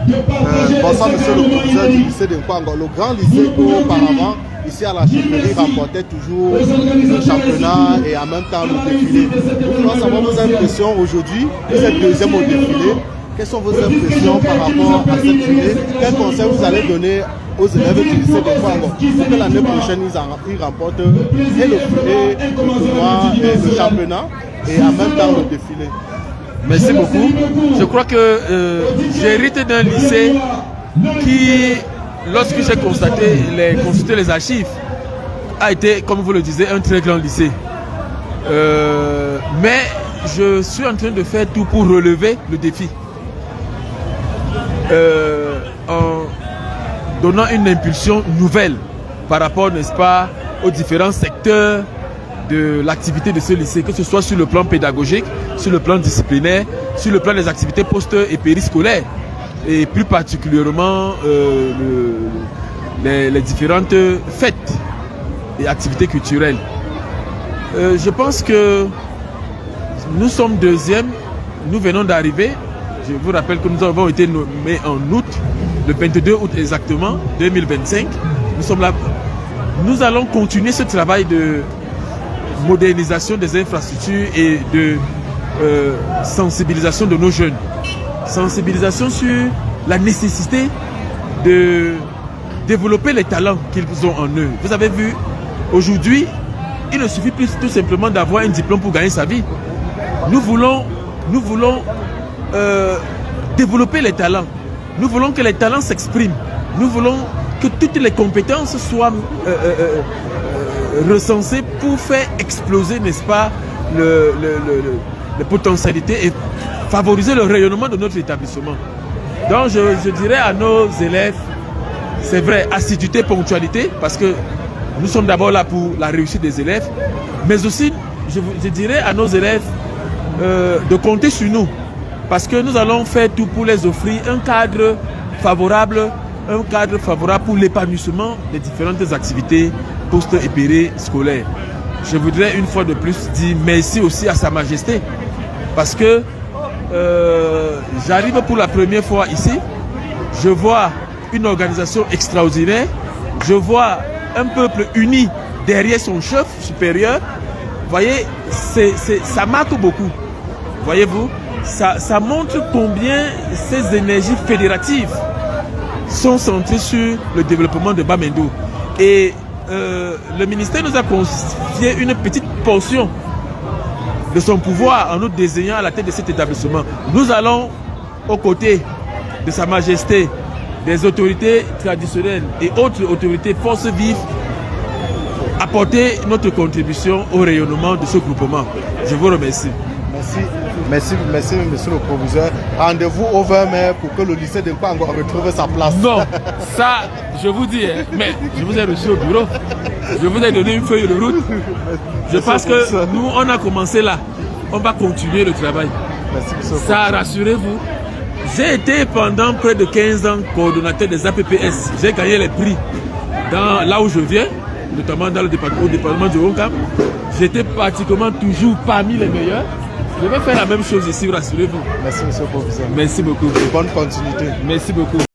Bonsoir, monsieur le professeur du lycée de Nkwango. Le grand lycée auparavant, ici à la chefferie, remportait toujours le championnat et en même temps le défilé. Nous voulons savoir vos impressions aujourd'hui. Vous êtes deuxième au défilé. Quelles sont vos impressions par rapport à cette journée? Quels conseils vous allez donner aux élèves du lycée de Nkwango pour que l'année prochaine ils remportent et le tournoi, le championnat et en même temps le défilé? Merci beaucoup. Je crois que j'hérite d'un lycée qui, lorsque j'ai consulté les archives, a été, comme vous le disiez, un très grand lycée. Mais je suis en train de faire tout pour relever le défi. En donnant une impulsion nouvelle par rapport, n'est-ce pas, aux différents secteurs de l'activité de ce lycée, que ce soit sur le plan pédagogique, sur le plan disciplinaire, sur le plan des activités post- et périscolaires, et plus particulièrement les différentes fêtes et activités culturelles. Je pense que nous sommes deuxièmes, nous venons d'arriver. Je vous rappelle que nous avons été nommés en août, le 22 août exactement, 2025. Nous sommes là. Nous allons continuer ce travail de modernisation des infrastructures et de sensibilisation de nos jeunes. Sensibilisation sur la nécessité de développer les talents qu'ils ont en eux. Vous avez vu, aujourd'hui, il ne suffit plus tout simplement d'avoir un diplôme pour gagner sa vie. Nous voulons développer les talents. Nous voulons que les talents s'expriment. Nous voulons que toutes les compétences soient recensées pour faire exploser, n'est-ce pas, les potentialités et favoriser le rayonnement de notre établissement. Donc je dirais à nos élèves, c'est vrai, assiduité, ponctualité, parce que nous sommes d'abord là pour la réussite des élèves, mais aussi, je dirais à nos élèves de compter sur nous, parce que nous allons faire tout pour les offrir un cadre favorable pour l'épanouissement des différentes activités post- et périscolaires. Je voudrais une fois de plus dire merci aussi à Sa Majesté, parce que j'arrive pour la première fois ici, je vois une organisation extraordinaire, je vois un peuple uni derrière son chef supérieur. Vous voyez, ça marque beaucoup. Voyez-vous, ça montre combien ces énergies fédératives sont centrées sur le développement de Bamendo. Et le ministère nous a confié une petite portion de son pouvoir en nous désignant à la tête de cet établissement. Nous allons, aux côtés de Sa Majesté, des autorités traditionnelles et autres autorités forces vives, apporter notre contribution au rayonnement de ce groupement. Je vous remercie. Merci, monsieur le proviseur. Rendez-vous au 20 mai pour que le lycée de Nkwango retrouve sa place. Non, ça, je vous dis, mais je vous ai reçu au bureau. Je vous ai donné une feuille de route. Je pense que nous, on a commencé là. On va continuer le travail. Merci, monsieur. Ça, rassurez-vous. J'ai été pendant près de 15 ans coordonnateur des APPS. J'ai gagné les prix là où je viens, notamment dans le département de Ouakam. J'étais pratiquement toujours parmi les meilleurs. Je vais faire la même chose ici, rassurez-vous. Merci, monsieur le professeur. Merci beaucoup. Bonne continuité. Merci beaucoup.